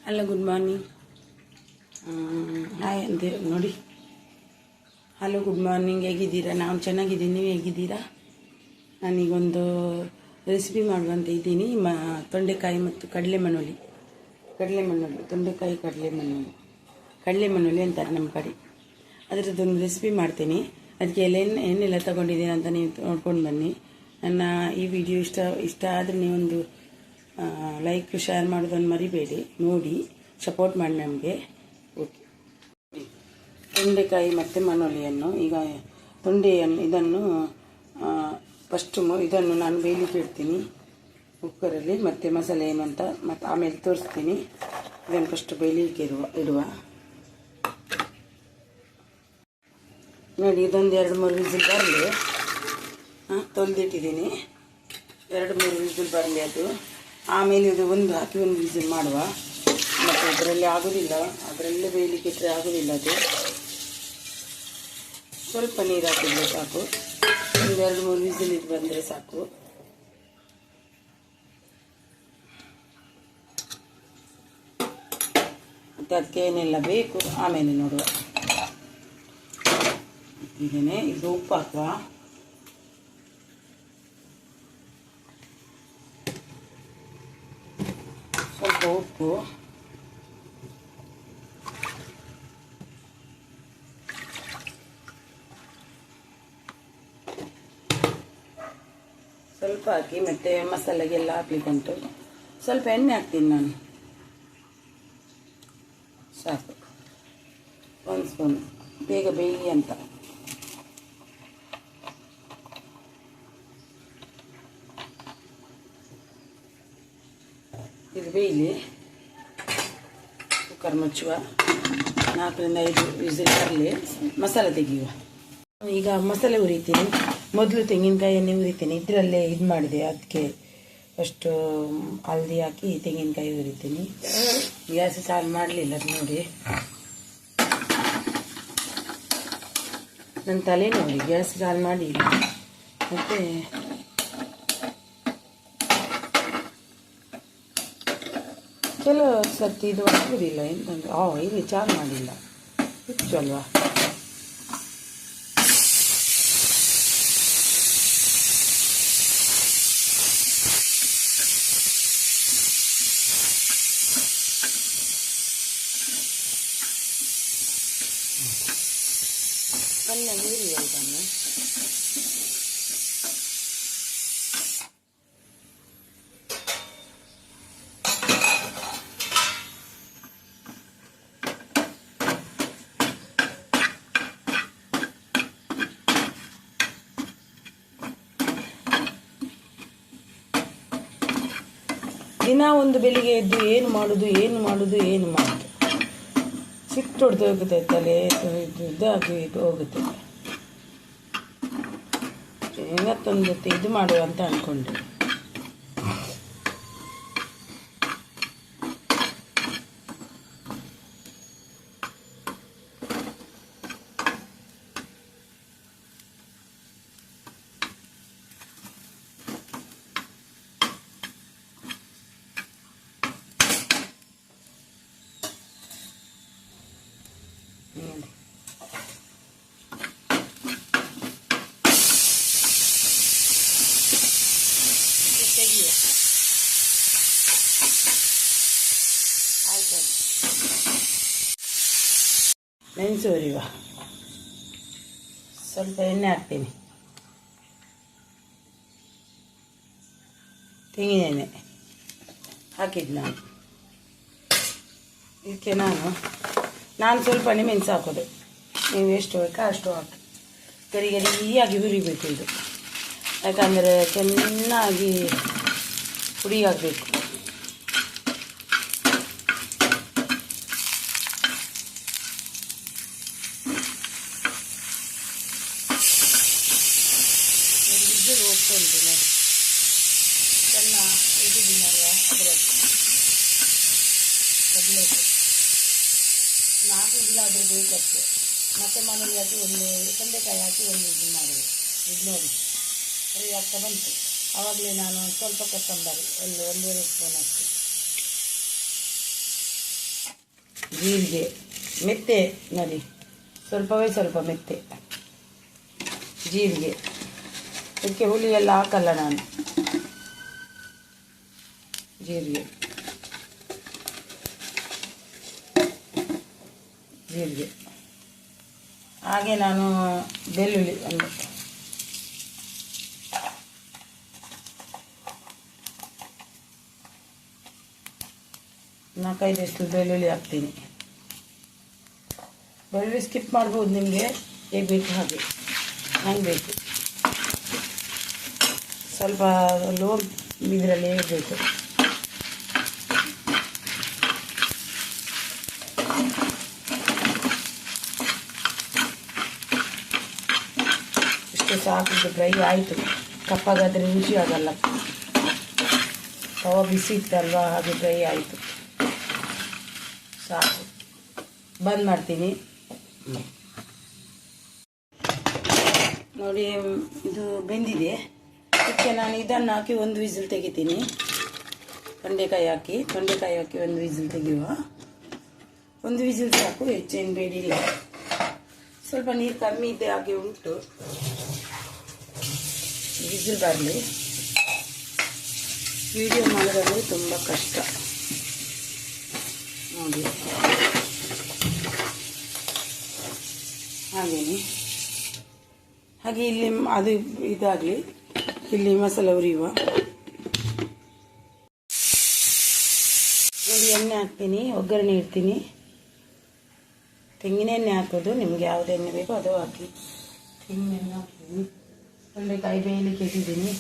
Hello good morning. Hi ಅಂತ ನೋಡಿ. Hello good morning, ಹೇಗಿದ್ದೀರಾ? ನಾನು ಚೆನ್ನಾಗಿದ್ದೀನಿ, ನೀವು ಹೇಗಿದ್ದೀರಾ? ನಾನೀಗೊಂದು ರೆಸಿಪಿ ಮಾಡುವಂತ ಇದ್ದೀನಿ. ತೊಂಡೆಕಾಯಿ ಮತ್ತು ಕಡಲೆಮಣ್ಣುಳಿ, ತೊಂಡೆಕಾಯಿ ಕಡಲೆಮಣ್ಣುಳಿ ಅಂತಾರೆ ನಮ್ಮ ಕಡೆ. ಅದರದ್ದೊಂದು ರೆಸಿಪಿ ಮಾಡ್ತೀನಿ. ಅದಕ್ಕೆ ಏನೆಲ್ಲ ತಗೊಂಡಿದ್ದೀನಿ ಅಂತ ನೀವು ನೋಡ್ಕೊಂಡು ಬನ್ನಿ. ನನ್ನ ಈ ವಿಡಿಯೋ ಇಷ್ಟ ಆದರೆ ನೀವೊಂದು ಲೈಕ್ ಶೇರ್ ಮಾಡೋದನ್ನು ಮರಿಬೇಡಿ. ನೋಡಿ ಸಪೋರ್ಟ್ ಮಾಡಿ ನಮಗೆ. ಓಕೆ, ತೊಂಡೆಕಾಯಿ ಮತ್ತು ಮಣ್ಣುಳಿಯನ್ನು ಈಗ ಇದನ್ನು ಫಸ್ಟು ಇದನ್ನು ನಾನು ಬೇಯಲಿಕ್ಕೆ ಇಡ್ತೀನಿ ಕುಕ್ಕರಲ್ಲಿ. ಮತ್ತು ಮಸಾಲೆ ಏನು ಅಂತ ಮತ್ತು ಆಮೇಲೆ ತೋರಿಸ್ತೀನಿ. ಇದನ್ನು ಫಸ್ಟ್ ಬೇಯಲಿಕ್ಕೆ ಇಡುವ. ನೋಡಿ, ಇದೊಂದು 2-3 ವಿಸಿಲ್ ಬರಲಿ. ತೊಳೆದಿಟ್ಟಿದ್ದೀನಿ. 2-3 ವಿಸಿಲ್ ಬರಲಿ ಅದು. ಆಮೇಲೆ ಇದು ಒಂದು ವಿಸಿಲ್ ಮಾಡುವ. ಮತ್ತು ಅದರಲ್ಲಿ ಆಗೋದಿಲ್ಲ, ಅದರಲ್ಲೇ ಬೇಯಲಿಕ್ಕೆ ಇಟ್ಟರೆ ಆಗೋದಿಲ್ಲ. ಅದು ಸ್ವಲ್ಪ ನೀರು ಹಾಕಿದ್ರೆ ಸಾಕು. ಒಂದು 2-3 ವಿಸಿಲ್ ಇದು ಬಂದರೆ ಸಾಕು. ಮತ್ತು ಅದಕ್ಕೆ ಏನೆಲ್ಲ ಬೇಕು ಆಮೇಲೆ ನೋಡುವ. ಇದನ್ನೇ ಇದು ಉಪ್ಪು ಹಾಕುವ. ಸ್ವಲ್ಪ ಉಪ್ಪು, ಸ್ವಲ್ಪ ಹಾಕಿ ಮತ್ತೆ ಮಸಾಲೆಗೆಲ್ಲ ಹಾಕ್ಲಿಕ್ಕೆ ಉಂಟು. ಸ್ವಲ್ಪ ಎಣ್ಣೆ ಹಾಕ್ತೀನಿ ನಾನು, ಸಾಕು. 1 ಸ್ಪೂನ್, ಬೇಗ ಬೇಯಲಿ ಅಂತ. ಇದು ಬೇಯಲಿ. ಕುಕ್ಕರ್ ಮುಚ್ಚುವ. 4-5 ವಿಸಿಲ್ ಬರಲಿ. ಮಸಾಲೆ ತೆಗೆಯುವ. ಈಗ ಮಸಾಲೆ ಹುರಿತೀನಿ. ಮೊದಲು ತೆಂಗಿನಕಾಯಿಯನ್ನೇ ಹುರಿತೀನಿ. ಇದರಲ್ಲೇ ಇದು ಮಾಡಿದೆ, ಅದಕ್ಕೆ ಫಸ್ಟು ಹಲ್ದಿ ಹಾಕಿ ತೆಂಗಿನಕಾಯಿ ಹುರಿತೀನಿ. ಗ್ಯಾಸ್ ಚಾಲು ಮಾಡಲಿಲ್ಲ, ನೋಡಿ. ನನ್ನ ತಲೆ ನೋಡಿ, ಗ್ಯಾಸ್ ಚಾಲು ಮಾಡಿಲ್ಲ. ಮತ್ತು ಕೆಲವು ಸರ್ತಿ ಇದು ಆಗೋದಿಲ್ಲ ಎಂತಂದ್ರೆ ಇಲ್ಲಿ ಚಾಲು ಮಾಡಿಲ್ಲ, ಹುಚ್ಚು ಅಲ್ವಾ. ಚೆನ್ನಾಗಿ ಹುರಿಯುವ ಇದನ್ನು. ದಿನ ಒಂದು ಬೆಳಿಗ್ಗೆ ಎದ್ದು ಏನು ಮಾಡುದು ಸಿಟ್ಟು ಹೊಡೆದು ಹೋಗುತ್ತೆ, ತಲೆ ಇದಾಗಿ ಹೋಗುತ್ತೆ. ಇವತ್ತೊಂದು ಇದು ಮಾಡುವ ಅಂತ ಅಂದ್ಕೊಂಡೆ. ಮೆಣಸು ಹುರಿಯುವ. ಸ್ವಲ್ಪ ಎಣ್ಣೆ ಹಾಕ್ತೀನಿ. ತೆಂಗಿನ ಎಣ್ಣೆ ಹಾಕಿದ್ದು ನಾನು. ಇದಕ್ಕೆ ನಾನು ಸ್ವಲ್ಪನೇ ಮೆಣಸು ಹಾಕೋದು. ನೀವು ಎಷ್ಟು ಬೇಕೋ ಅಷ್ಟು ಹಾಕಿ ಗರಿಯಾಗಿ ಹುರಿಬೇಕು ಇದು. ಯಾಕಂದರೆ ಚೆನ್ನಾಗಿ ಪುಡಿ ಆಗಬೇಕು. ಹೋಗ್ತಾ ಉಂಟು ನೋಡಿ, ಚೆನ್ನಾಗಿ ಇಟ್ಟಿದ್ದೀನಲ್ವ. ಅದರಲ್ಲಿ ಕಡಲೆಟ್ಟು 4 ವಿಸಿಲ್ ಆದರೆ ಬೇಕಷ್ಟೆ. ಮತ್ತೆ ಮನೇಲಿ ಹಾಕಿ ಒಂದು ತೊಂಡೆಕಾಯಿ ಹಾಕಿ ಒಂದು ಇದು ಮಾಡಿದೆ. ಇದು ನೋಡಿ ಫ್ರೈ ಆಗ್ತಾ ಬಂತು. ಆವಾಗಲೇ ನಾನು ಸ್ವಲ್ಪ ಕೊತ್ತಂಬರಿ ಒಂದೂವರೆ ಸ್ಪೂನ್ ಅಷ್ಟು ಜೀರಿಗೆ, ಮೆತ್ತೆ ನೋಡಿ, ಸ್ವಲ್ಪವೇ ಸ್ವಲ್ಪ ಮೆತ್ತೆ, ಜೀರಿಗೆ. ಇದಕ್ಕೆ ಹುಳಿ ಎಲ್ಲ ಹಾಕಲ್ಲ ನಾನು. ಜೀರಿಗೆ ಹಾಗೆ ನಾನು ಬೆಳ್ಳುಳ್ಳಿ ಒಂದು 4-5 ಬೆಳ್ಳುಳ್ಳಿ ಹಾಕ್ತೀನಿ. ಬೆಳ್ಳುಳ್ಳಿ ಸ್ಕಿಪ್ ಮಾಡ್ಬೋದು, ನಿಮಗೆ ಹೇಗೆ ಬೇಕು ಹಾಗೆ. ನಂಗೆ ಬೇಕು ಸ್ವಲ್ಪ ಲೋ ಇದರಲ್ಲೇ ಇರಬೇಕು. ಇಷ್ಟು ಸಾಕು, ಫ್ರೈ ಆಯಿತು. ಕಪ್ಪಾಗಾದರೆ ರುಚಿ ಆಗಲ್ಲ. ತವ ಬಿಸಿ ಇತ್ತಲ್ವ, ಹಾಗೆ ಫ್ರೈ ಆಯಿತು. ಸಾಕು, ಬಂದ್ ಮಾಡ್ತೀನಿ. ನೋಡಿ, ಇದು ಬೆಂದಿದೆ. ಇದಕ್ಕೆ ನಾನು ಇದನ್ನು ಹಾಕಿ ಒಂದು ವಿಸಿಲ್ ತೆಗಿತೀನಿ. ತೊಂಡೆಕಾಯಿ ಹಾಕಿ ಒಂದು ವಿಸಿಲ್ ತೆಗೆಯುವ. ಒಂದು ವಿಸಿಲ್ ಸಾಕು, ಹೆಚ್ಚೇನು ಬೇಡಿಲ್ಲ. ಸ್ವಲ್ಪ ನೀರು ಕಮ್ಮಿ ಇದೆ ಹಾಗೆ ಉಂಟು. ವಿಸಿಲ್ ಬರಲಿ. ವಿಡಿಯೋ ಮಾಡೋದಂದರೆ ತುಂಬ ಕಷ್ಟ ನೋಡಿ. ಹಾಗೆ ಇಲ್ಲಿ ಅದು ಇದಾಗಲಿ, ಇಲ್ಲಿ ಮಸಾಲೆ ಹುರಿಯುವ. ನೋಡಿ, ಎಣ್ಣೆ ಹಾಕ್ತೀನಿ, ಒಗ್ಗರಣೆ ಇಡ್ತೀನಿ. ತೆಂಗಿನ ಎಣ್ಣೆ ಹಾಕೋದು, ನಿಮ್ಗೆ ಯಾವ್ದು ಎಣ್ಣೆ ಬೇಕೋ ಅದು ಹಾಕಿ. ತೆಂಗಿನ ಎಣ್ಣೆ ಹಾಕ್ತೀನಿ. ತೊಂಡೆಕಾಯಿ ಬೇಯಲಿಕ್ಕೆ ಇಟ್ಟಿದ್ದೀನಿ.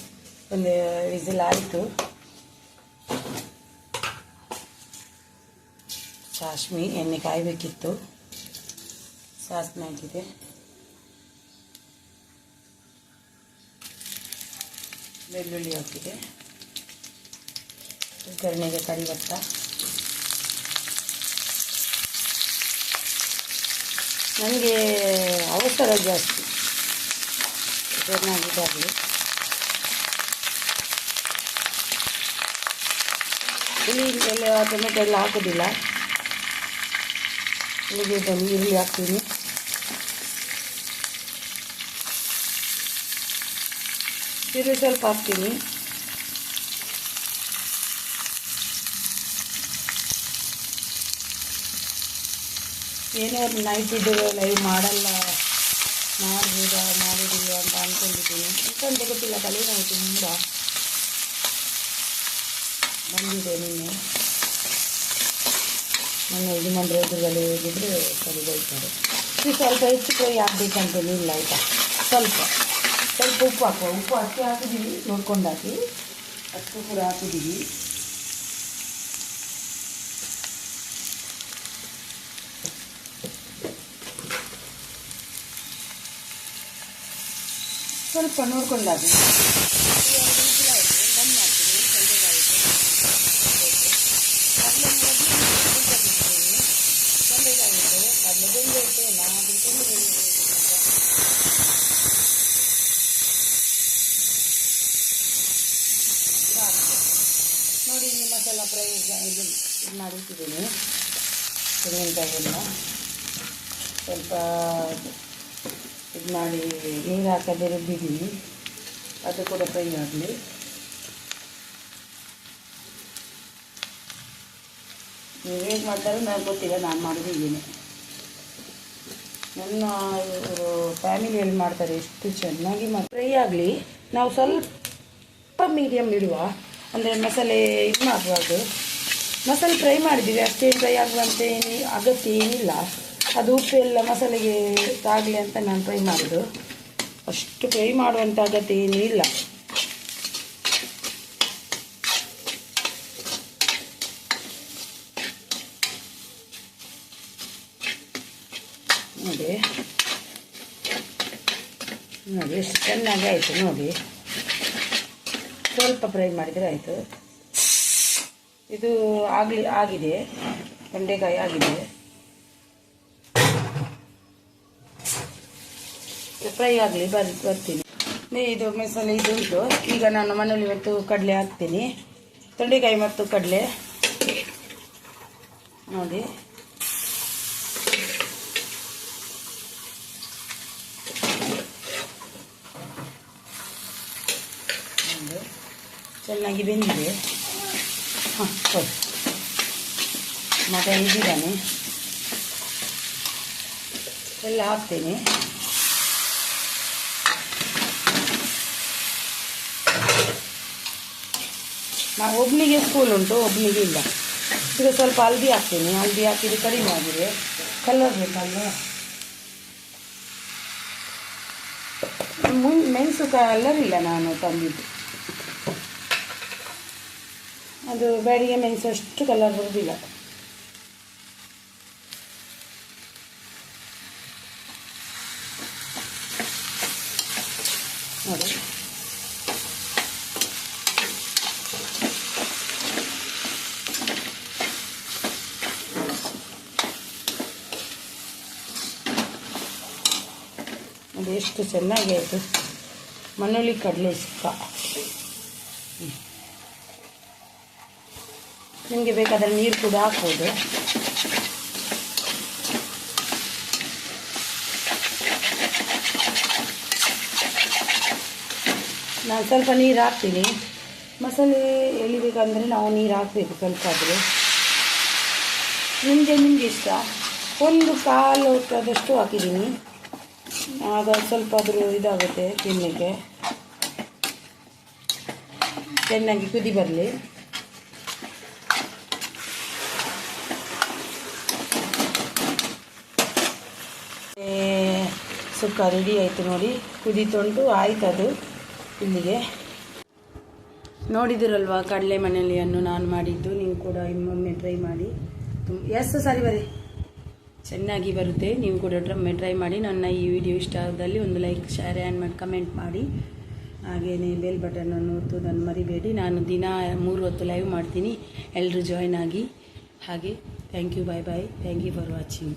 ಒಂದು ವಿಸಿಲ್ ಆಯಿತು. ಸಾಸ್ಮಿ ಎಣ್ಣೆ ಕಾಯಬೇಕಿತ್ತು, ಸಾಸ್ಮಿ ಹಾಕಿದೆ. ಬೆಳ್ಳುಳ್ಳಿ ಹಾಕಿದೆ. ಒಗ್ಗರಣೆಗೆ ಕರಿವತ್ತ. ನನಗೆ ಅವಸರ ಜಾಸ್ತಿ, ಚೆನ್ನಾಗಿದ್ದಾಗಲಿ. ಹುಳಿ ಎಲ್ಲ ಟೊಮೆಟೊ ಎಲ್ಲ ಹಾಕೋದಿಲ್ಲ. ಹುಳಿಗೆ ಈರುಳ್ಳಿ ಹಾಕ್ತೀನಿ. ಈರುಳ್ಳಿ ಸ್ವಲ್ಪ ಹಾಕ್ತೀನಿ. ಏನೋ ನೈಟ್ ಇದ್ದರೆ ಲೈವ್ ಮಾಡಲ್ಲ, ಮಾಡೋದಿಲ್ಲ ಅಂತ ಅಂದ್ಕೊಂಡಿದ್ದೀನಿ. ಯಾಕಂತ ಗೊತ್ತಿಲ್ಲ, ತಲೆನೋವು ತುಂಬ ಬಂದಿದೆ. ನನ್ನ ಯಜಮಾನ್ರು ಎದುರುಗಡೆ ಹೋಗಿದ್ರೆ ಸರಿ ಬೈತಾರೆ. ಇದು ಸ್ವಲ್ಪ ಹೆಚ್ಚು ಫ್ರೈ ಆಗಬೇಕಂತೇನಿಲ್ಲ, ಇಲ್ಲ ಆಯಿತಾ. ಸ್ವಲ್ಪ ಉಪ್ಪು ಹಾಕುವ. ಉಪ್ಪು ಅಕ್ಕಿ ಹಾಕಿದ್ದೀವಿ, ನೋಡ್ಕೊಂಡು ಹಾಕಿ. ಅಕ್ಕಿ ಕೂಡ ಹಾಕಿದ್ದೀವಿ. ಸ್ವಲ್ಪ ನೋಡ್ಕೊಂಡು ಹಾಕಿ. ಬಂದ್ ಮಾಡ್ತೀನಿ. ನೋಡಿ, ಈ ಮಸಾಲ ಫ್ರೈ ಇದು ಮಾಡಿಟ್ಟಿದ್ದೀನಿ. ತೆಂಗಿನಕಾಯಿಯೆಲ್ಲ ಸ್ವಲ್ಪ ಇದು ಮಾಡಿ ನೀರು ಹಾಕದೆ ರುಬ್ಬಿದ್ದೀನಿ. ಅದು ಕೂಡ ಫ್ರೈ ಆಗಲಿ. ನೀವು ಹೇಗೆ ಮಾಡ್ತಾರೆ ನನಗೆ ಗೊತ್ತಿಲ್ಲ, ನಾನು ಮಾಡೋದು ಹೀಗೇನೆ. ನನ್ನ ಫ್ಯಾಮಿಲಿಯಲ್ಲಿ ಮಾಡ್ತಾರೆ, ಎಷ್ಟು ಚೆನ್ನಾಗಿ ಫ್ರೈ ಆಗಲಿ. ನಾವು ಸ್ವಲ್ಪ ಮೀಡಿಯಮ್ ಇಡುವ, ಅಂದರೆ ಮಸಾಲೆ ಇದು ಮಾಡಬಾರ್ದು. ಮಸಾಲೆ ಫ್ರೈ ಮಾಡಿದ್ದೀವಿ, ಅಷ್ಟೇನು ಫ್ರೈ ಆಗುವಂತೆ ಅಗತ್ಯ ಏನಿಲ್ಲ. ಅದು ಉಪ್ಪು ಎಲ್ಲ ಮಸಾಲೆಗೆ ತಾಗಲಿ ಅಂತ ನಾನು ಫ್ರೈ ಮಾಡೋದು. ಅಷ್ಟು ಫ್ರೈ ಮಾಡುವಂಥ ಅಗತ್ಯ ಏನೂ ಇಲ್ಲ. ನೋಡಿ ಎಷ್ಟು ಚೆನ್ನಾಗಿ ಆಯಿತು. ನೋಡಿ, ಸ್ವಲ್ಪ ಫ್ರೈ ಮಾಡಿದರೆ ಆಯಿತು. ಇದು ಆಗಿದೆ, ತೊಂಡೆಕಾಯಿ ಆಗಿದೆ. ಫ್ರೈ ಆಗಲಿ, ಬರ್ತೀನಿ. ಇದು ಮಸಾಲೆ ಇದು ಉಂಟು. ಈಗ ನಾನು ಮನೇಲಿ ಇವತ್ತು ಕಡಲೆ ಹಾಕ್ತೀನಿ, ತೊಂಡೆಕಾಯಿ ಮತ್ತು ಕಡಲೆ. ನೋಡಿ, ಚೆನ್ನಾಗಿ ಬೆಂದಿದೆ. ಕೊಡಿ. ಮಗ ಇದ್ದಾನೆ, ಎಲ್ಲ ಹಾಕ್ತೇನೆ. ಒಬ್ಬನಿಗೆ ಸ್ಕೂಲ್ ಉಂಟು, ಒಬ್ಬನಿಗೆ ಇಲ್ಲ. ಈಗ ಸ್ವಲ್ಪ ಹಲ್ದಿ ಹಾಕ್ತೇನೆ. ಹಲ್ದಿ ಹಾಕಿದ್ರೆ ಕಡಿಮೆ ಆಗಿದೆ, ಕಲರ್ ಬೇಕಲ್ಲ. ಮೆಣಸು ಕಲರ್ ಇಲ್ಲ ನಾನು ತಂದಿದ್ದು, ಅದು ಬ್ಯಾಡಿಗೆ ಮೆಣಸು ಅಷ್ಟು ಕಲರ್ ಬರೋದಿಲ್ಲ. ನೋಡಿ, ಅದು ಎಷ್ಟು ಚೆನ್ನಾಗಿ ಆಯಿತು. ಮಣ್ಣುಳ್ಳಿ ಕಡಲೆ ಸುಕ್ಕ. ನಿಮಗೆ ಬೇಕಾದರೆ ನೀರು ಕೂಡ ಹಾಕ್ಬೋದು. ನಾನು ಸ್ವಲ್ಪ ನೀರು ಹಾಕ್ತೀನಿ. ಮಸಾಲೆ ಎಳಿಬೇಕಂದ್ರೆ ನಾವು ನೀರು ಹಾಕಬೇಕು ಸ್ವಲ್ಪ. ಆದರೆ ನಿಮಗೆ ಇಷ್ಟ. ಒಂದು ಕಾಲು ಲೋಟದಷ್ಟು ಹಾಕಿದ್ದೀನಿ, ಆಗ ಸ್ವಲ್ಪ ಆದರೂ ಇದಾಗುತ್ತೆ ತಿನ್ನಲಿಕ್ಕೆ. ಚೆನ್ನಾಗಿ ಕುದಿ ಬರಲಿ. ಸುಕ್ಕ ರೆಡಿ ಆಯಿತು ನೋಡಿ, ಕುದೀತುಂಟು, ಆಯ್ತದು ಇಲ್ಲಿಗೆ. ನೋಡಿದಿರಲ್ವ ಕಡಲೆ ಮನೆಯಲ್ಲಿಯನ್ನು ನಾನು ಮಾಡಿದ್ದು. ನೀವು ಕೂಡ ಇನ್ನೊಮ್ಮೆ ಟ್ರೈ ಮಾಡಿ. ಸರಿ ಬರೀ ಚೆನ್ನಾಗಿ ಬರುತ್ತೆ. ನೀವು ಕೂಡ ಟ್ರೈ ಮಾಡಿ. ನನ್ನ ಈ ವಿಡಿಯೋ ಇಷ್ಟ ಆದಲ್ಲಿ ಒಂದು ಲೈಕ್, ಶೇರ್ ಆ್ಯಂಡ್ ಕಮೆಂಟ್ ಮಾಡಿ. ಹಾಗೆಯೇ ಬೆಲ್ ಬಟನನ್ನು ಒತ್ತುವುದನ್ನು ಮರಿಬೇಡಿ. ನಾನು ದಿನ 3 ಹೊತ್ತು ಲೈವ್ ಮಾಡ್ತೀನಿ, ಎಲ್ಲರೂ ಜಾಯ್ನ್ ಆಗಿ. ಹಾಗೆ thank you, bye bye, thank you for watching.